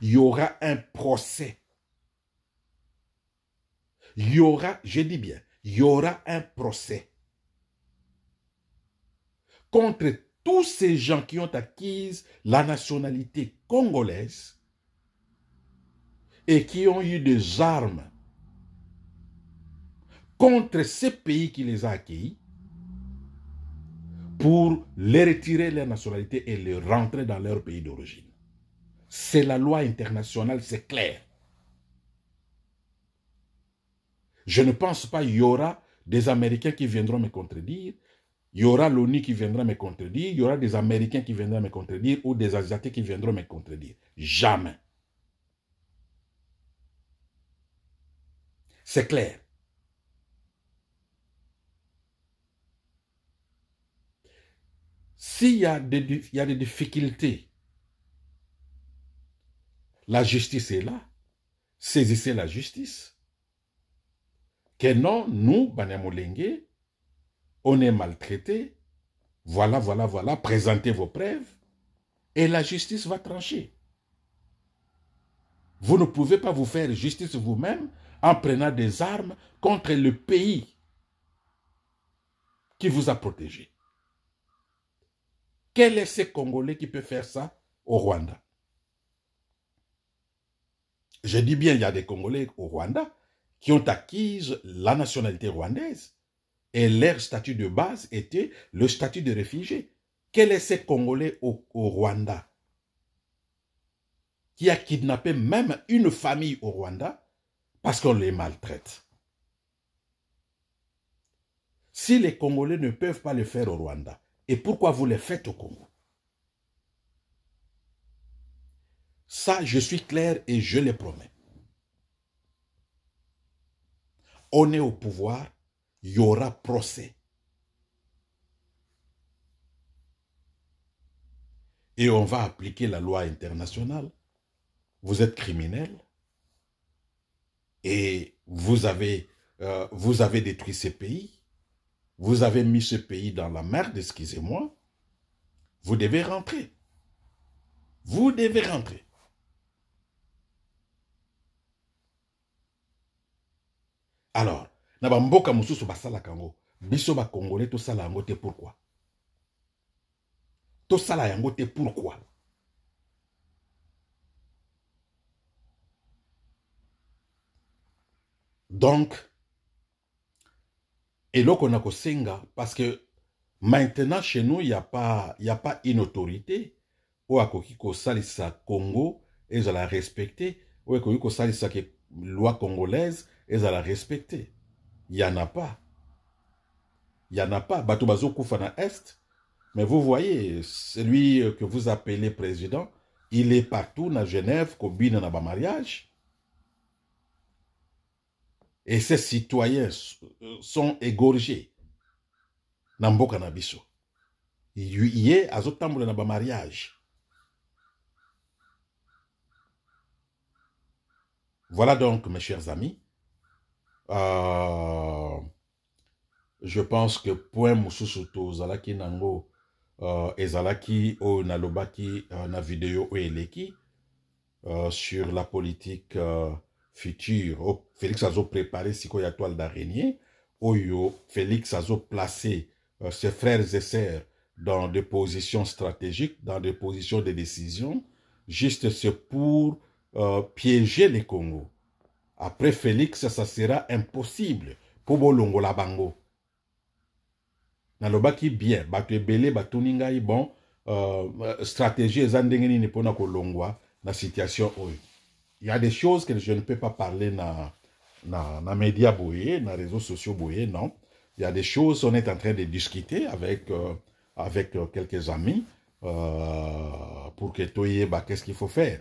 Il y aura un procès. Il y aura, je dis bien, il y aura un procès contre tous ces gens qui ont acquis la nationalité congolaise et qui ont eu des armes contre ces pays qui les a accueillis pour les retirer leur nationalité et les rentrer dans leur pays d'origine. C'est la loi internationale, c'est clair. Je ne pense pas qu'il y aura des Américains qui viendront me contredire, il y aura l'ONU qui viendra me contredire, il y aura des Américains qui viendront me contredire ou des Asiatiques qui viendront me contredire. Jamais. C'est clair. S'il y a des difficultés, la justice est là. Saisissez la justice. Que non, nous, Banyamulenge, on est maltraités. Voilà, voilà, voilà. Présentez vos preuves. Et la justice va trancher. Vous ne pouvez pas vous faire justice vous-même en prenant des armes contre le pays qui vous a protégé. Quel est ce Congolais qui peut faire ça au Rwanda? Je dis bien, il y a des Congolais au Rwanda qui ont acquis la nationalité rwandaise et leur statut de base était le statut de réfugié. Quel est ce Congolais au Rwanda qui a kidnappé même une famille au Rwanda parce qu'on les maltraite? Si les Congolais ne peuvent pas le faire au Rwanda, et pourquoi vous le faites au Congo? Ça, je suis clair et je le promets. On est au pouvoir, il y aura procès. Et on va appliquer la loi internationale. Vous êtes criminel et vous avez détruit ce pays. Vous avez mis ce pays dans la merde, excusez-moi. Vous devez rentrer. Vous devez rentrer. Alors, na mboka mususu basala kango, biso ba Congolais to sala yango te pourquoi? To sala yango te pourquoi? Donc, Et là, on a Kosenga, parce que maintenant, chez nous, il n'y a pas une autorité. Ou à Kokiko Salissa Congo, et ils la respecter. Ou à Kokiko Salissa loi congolaise, et ils la respecter. Il n'y en a pas. Il n'y en a pas. Batubazo Koufana Est. Mais vous voyez, celui que vous appelez président, il est partout dans Genève, Kobine, dans le mariage. Et ces citoyens sont égorgés dans Mboka Nabiso. Il y a azotamboula dans le mariage. Voilà donc, mes chers amis. Je pense que point Moussousouto, Zalaki Nango, Ezalaki ou Nalobaki na vidéo ou Eleki sur la politique future. Félix Azo préparé si y a toile d'araignée. Oyo, Félix Azo placé ses frères et sœurs dans des positions stratégiques, dans des positions de décision, juste c'est pour piéger les Congos. Après Félix, ça sera impossible pour Bolongo la Bango. Nalobaki bien, batu ebele, batu ningai bon, stratégie ezandengeni ni pona kolongwa na situation oyo. Il y a des choses que je ne peux pas parler na médias boye, na réseaux sociaux boye, non. Il y a des choses, on est en train de discuter avec quelques amis pour que toye ba qu'est-ce qu'il faut faire.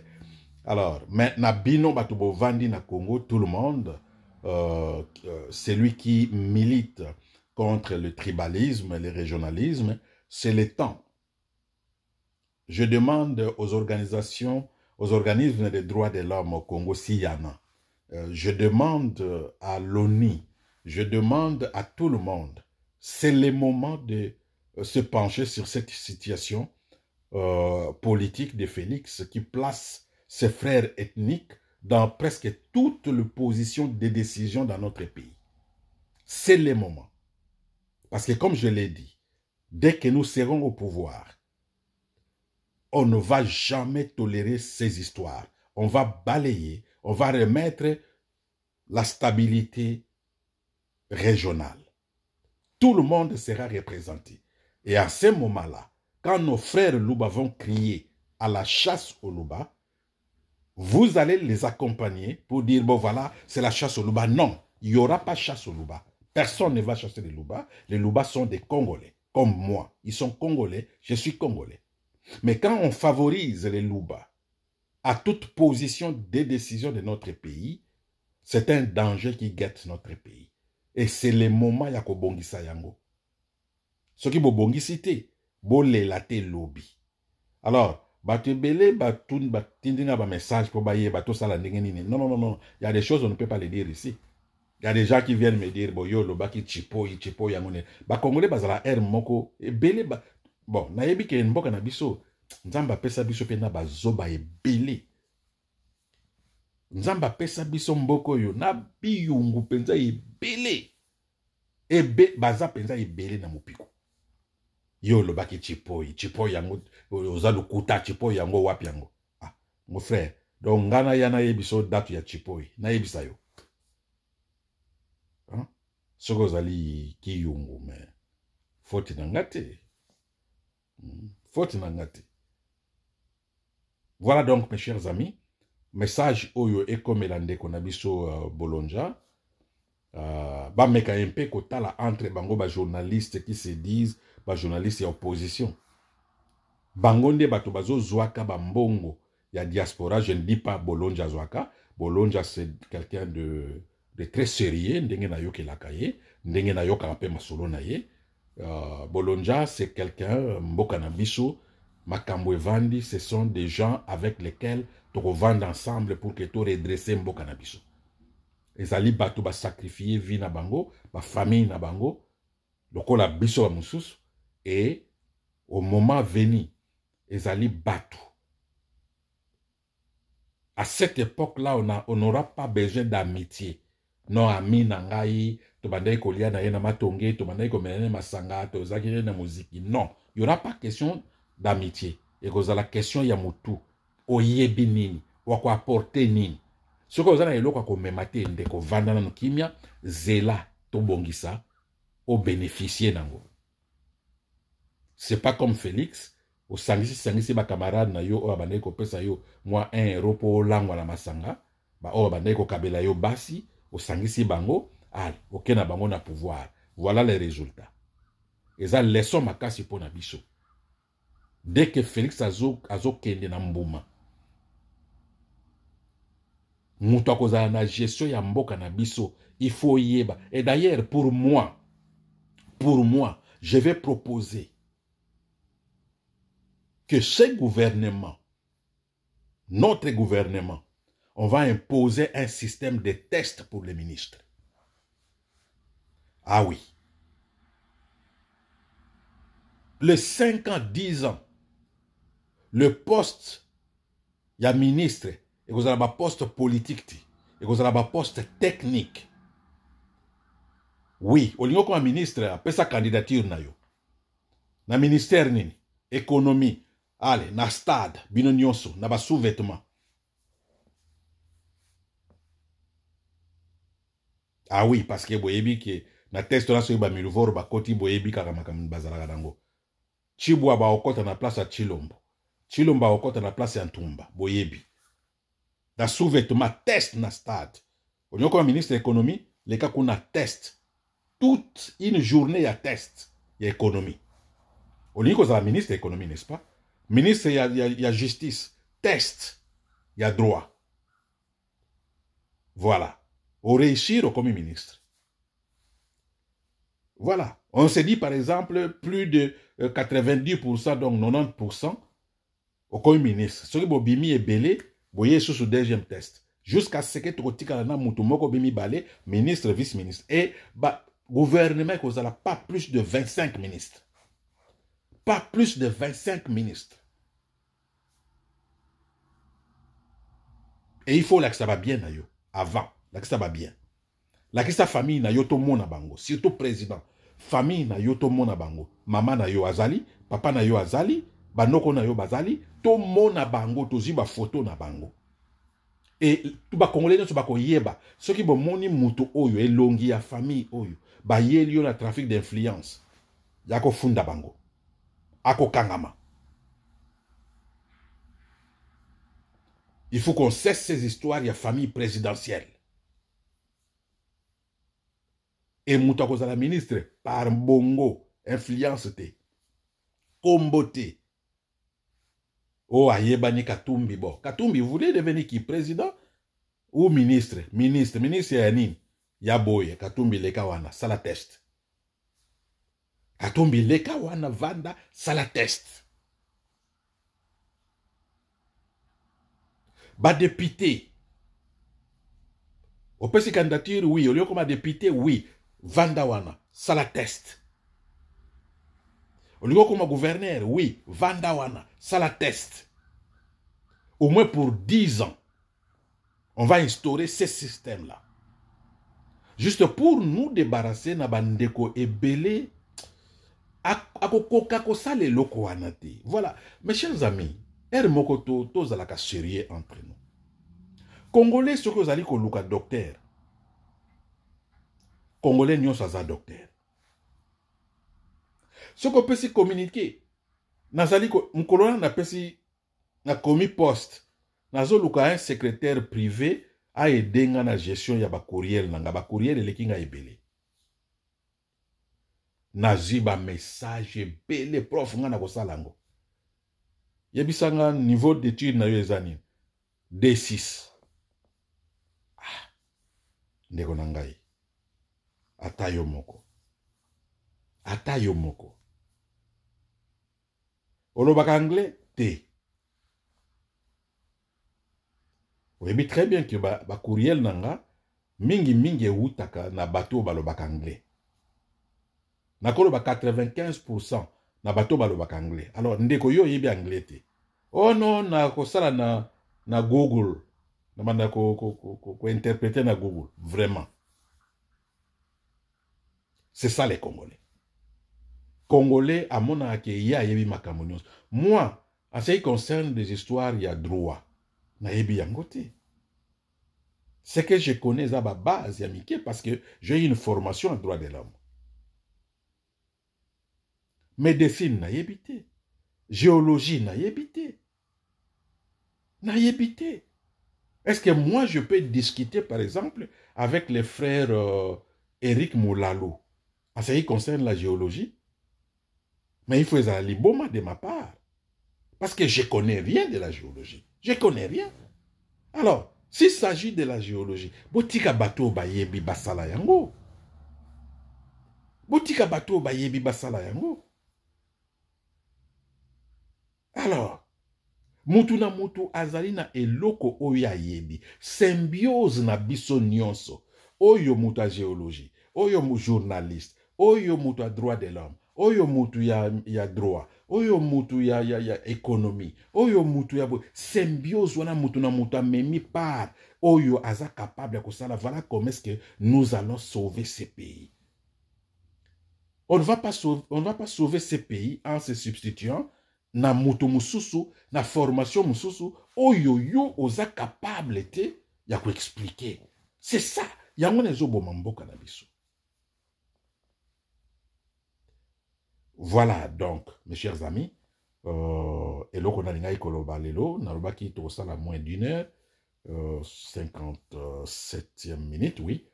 Alors, maintenant, bino batubo vandi na Congo, tout le monde, celui qui milite contre le tribalisme et le régionalisme, c'est le temps. Je demande aux organisations, aux organismes des droits de l'homme au Congo, s'il y en a. Je demande à l'ONU, je demande à tout le monde. C'est le moment de se pencher sur cette situation politique de Félix qui place ses frères ethniques dans presque toutes les positions de décision dans notre pays. C'est le moment. Parce que comme je l'ai dit, dès que nous serons au pouvoir, on ne va jamais tolérer ces histoires. On va balayer, on va remettre la stabilité régionale. Tout le monde sera représenté. Et à ce moment-là, quand nos frères Luba vont crier à la chasse au Luba, vous allez les accompagner pour dire, bon voilà, c'est la chasse au Luba. Non, il n'y aura pas chasse au Luba. Personne ne va chasser les Luba. Les Luba sont des Congolais, comme moi. Ils sont Congolais, je suis Congolais. Mais quand on favorise les Luba à toute position de décision de notre pays, c'est un danger qui guette notre pays. Et c'est le moment ya ko bongisa yango. Ce qui bo bongisité, bo lelate lobby. Alors, batubele batun batindinga ba message pour baye bato sala ndenge nini. Non non non non, il y a des choses on ne peut pas les dire ici. Il y a des gens qui viennent me dire bo yo lobaki chipo yango ne. Ba congolais bazala air moko ebele ba bon, na yebi ke mboka na biso nzamba pesa biso pe na bazoba ebele. Nzamba pesa biso mboko yo na biyungu penza ebele. Baza penza ebele na mopiko. Yo lobaki chipo yango oza lukuta chipo yango wapi yango. Ah, mon frère, donc ngana yana yebiso datu ya chipo na yebisa yo. Hein? Soko zali kiyungu mais foti na ngate. Foti na ngate. Voilà donc mes chers amis, message oyo ekomelande konabiso Bolonja. Ba meka mpe kotala entre bango ba journalistes qui se disent ba journalistes ya opposition. Bango nde bato bazo zwaka ba mbongo ya diaspora, je ne dis pas Bolonja zwaka. Bolonja c'est quelqu'un de très sérieux, ndenge na yoke la kaye, ndenge na yoka mpe masolo na ye. Bolonja c'est quelqu'un mboka na biso makambo evandi, ce sont des gens avec lesquels tu revends ensemble pour que tu redresses mboka na biso. Ezali bato ba sacrifier vie na bango, ba famille na bango, lokola biso ba mususu, et au moment venu, ezali bato. À cette époque-là, on n'aura pas besoin d'amitié. Non, ami nangai, to bandai kolia na yena matonge, to bandai komene masanga, to zakine na muziki. Non, il n'y aura pas question d'amitié. Et que la question ya mutu, oyebi nini, wako apporter nini. Ce que vous avez l'eau comme maté ndeko vandana no kimia zela to bongisa au bénéficier nango. C'est pas comme Félix, au sangisi ba camarade na yo o abandé ko pesa yo moi 1 euro pour langwa la masanga, ba o abandé ko kabela yo basi, au sangisi bango, al, ok na bango na pouvoir. Voilà les résultats. Et ça leçon makasi pour na biso. Dès que Félix azo kende na mbuma, muto akozala na gestion ya mboka na biso, il faut yeba. Et d'ailleurs, pour moi, je vais proposer que ce gouvernement, notre gouvernement, on va imposer un système de tests pour les ministres. Ah oui. Les 5 ans, 10 ans, le poste, il y a ministre, et vous avez un poste politique, et vous avez un poste technique. Oui, au lieu comme ministre, après sa candidature, na ministère nini, économie, allez, na stade, bino nyonso, na ba sous-vêtements. Ah oui, parce que boyebi que na test là so ba milvor ba koti boyebi kaka makam bazala dango. Chibwa ba okota na place à Chilombo. Chilombo ba okota na place à Ntumba, boyebi. Na sous-vêtements test na stade. Au lieu comme ministre de l'économie, les cas qu'on a test. Toute une journée à test, il y a économie. Au lieu que ça ministre de l'économie, n'est-ce pas? Ministre, il y a justice. Test, il y a droit. Voilà. Au réussir comme ministre. Voilà. On se dit, par exemple, plus de 90%, donc 90%, au comme ministre. Ce qui est bimi est belé, vous voyez sous le deuxième test. Jusqu'à ce que tu aies un moutoumoko bimi balé, ministre, vice-ministre. Et, bah, gouvernement, vous n'avez pas plus de 25 ministres. Pas plus de 25 ministres. Et il faut là que ça va bien, nayo. Avant, là que ça va bien. Là que sa famille, nayo to mona bango. Surtout président. Famille, nayo to mona bango. Maman nayo azali, papa nayo azali, banoko nayo bazali, to mona bango, to ziba photo na bango. Et tout ba congolais ne ba ko yeba. Ceux qui bon moni muto oyo, elongi ya famille oyo. Ba yelio na trafic d'influence. Yako funda bango. Ako kangama. Il faut qu'on cesse ces histoires, il y a famille présidentielle. Et Moutako la ministre, par bongo, influence te, kombote. Oh, ayebani Katumbi, bon. Katumbi, vous voulez devenir qui? Président ou ministre? Ministre, Yanin. Yaboye, Katumbi lekawana, sala test. Katumbi lekawana, vanda, sala test. Ba député. Au PC candidature, oui. Au lieu comme député, oui. Vandawana, sala test. Au lieu comme gouverneur, oui. Vandawana, sala test. Au moins pour 10 ans, on va instaurer ce système-là. Juste pour nous débarrasser na bandeko ebele akoko sale loko anate. Voilà, mes chers amis, Mokoto, tous à la sérieux entre nous. Congolais, ce que vous allez koluka docteur. Congolais, nous sommes docteur. Ce qu'on peut se communiquer, nazali ko mkolona na pesi na commis poste. Nazo luka un secrétaire privé a aidé nga na gestion ya ba courriel nanga ba courriel elekinga ebele. Nazi ba message ebele prof nga na kosalango. Yebisanga niveau d'étude na yo ezani D6. Ah, ndeko na ngai. Atayo moko. Atayo moko. Olobaka anglais T. Oyebi très bien que ba courriel nanga mingi utaka na bateau balobaka anglais. Nakolo ba 95% na bateau balobaka anglais. Alors ndeko yo yebi anglais te. Oh non, na kosala na Google. Na manda ko interpréter na Google, vraiment. C'est ça les Congolais. Congolais à mon avis ya yebi makamonios. Moi, en ce qui concerne des histoires, il y a droit. Na yebi yangote. Ce que je connais à ma base, Yamike, parce que j'ai une formation en droit de l'homme. Médecine na yebite. Géologie na yebite. Na yebite. Est-ce que moi, je peux discuter, par exemple, avec les frères Eric Moulalo, en ce qui concerne la géologie? Mais il faut un liboma de ma part. Parce que je ne connais rien de la géologie. Je ne connais rien. Alors, s'il s'agit de la géologie, botika bato ba yebi basala yango. Botika bato ba yebi basala yango. Alors, mutu na mutu azali na eloko oyo ayebi. Symbiose na biso nyonso. Oyo mutu a géologie. Oyo mu journaliste. Oyo mutu a droit de l'homme. Oyo mutu ya droit. Oyo mutu ya économie. Oyo mutu ya symbiose wana mutu na mutu a memi part. Oyo aza capable de ça. Voilà comment est-ce que nous allons sauver ces pays. On ne va pas sauver ces pays en se substituant na mutu mususu, na formation mususu, oyo yo oza capable te ya ko expliquer. C'est ça. Yango nezo bomamboka na biso. Voilà donc, mes chers amis, eloko na lingai koloba lelo, nalobaki to sala moins d'une heure, 57e minute, oui.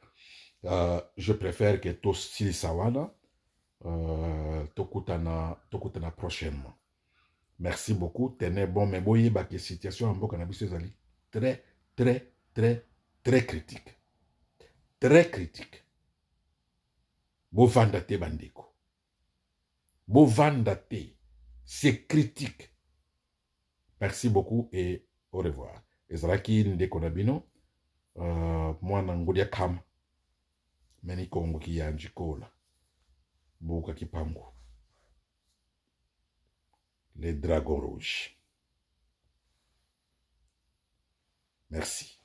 Je préfère que to silisa wana, tokutana prochainement. Merci beaucoup. Tenez bon, mais boye ba que situation en mboka na biso ezali très, très, très, très critique. Très critique. Bovanda te bandeko. Bovanda te. C'est critique. Merci beaucoup et au revoir. Ezraki ndeko na bino. Mwana ngodia kam. Meni kongo ki yanjikola. Boka kipangu. Les dragons rouges. Merci.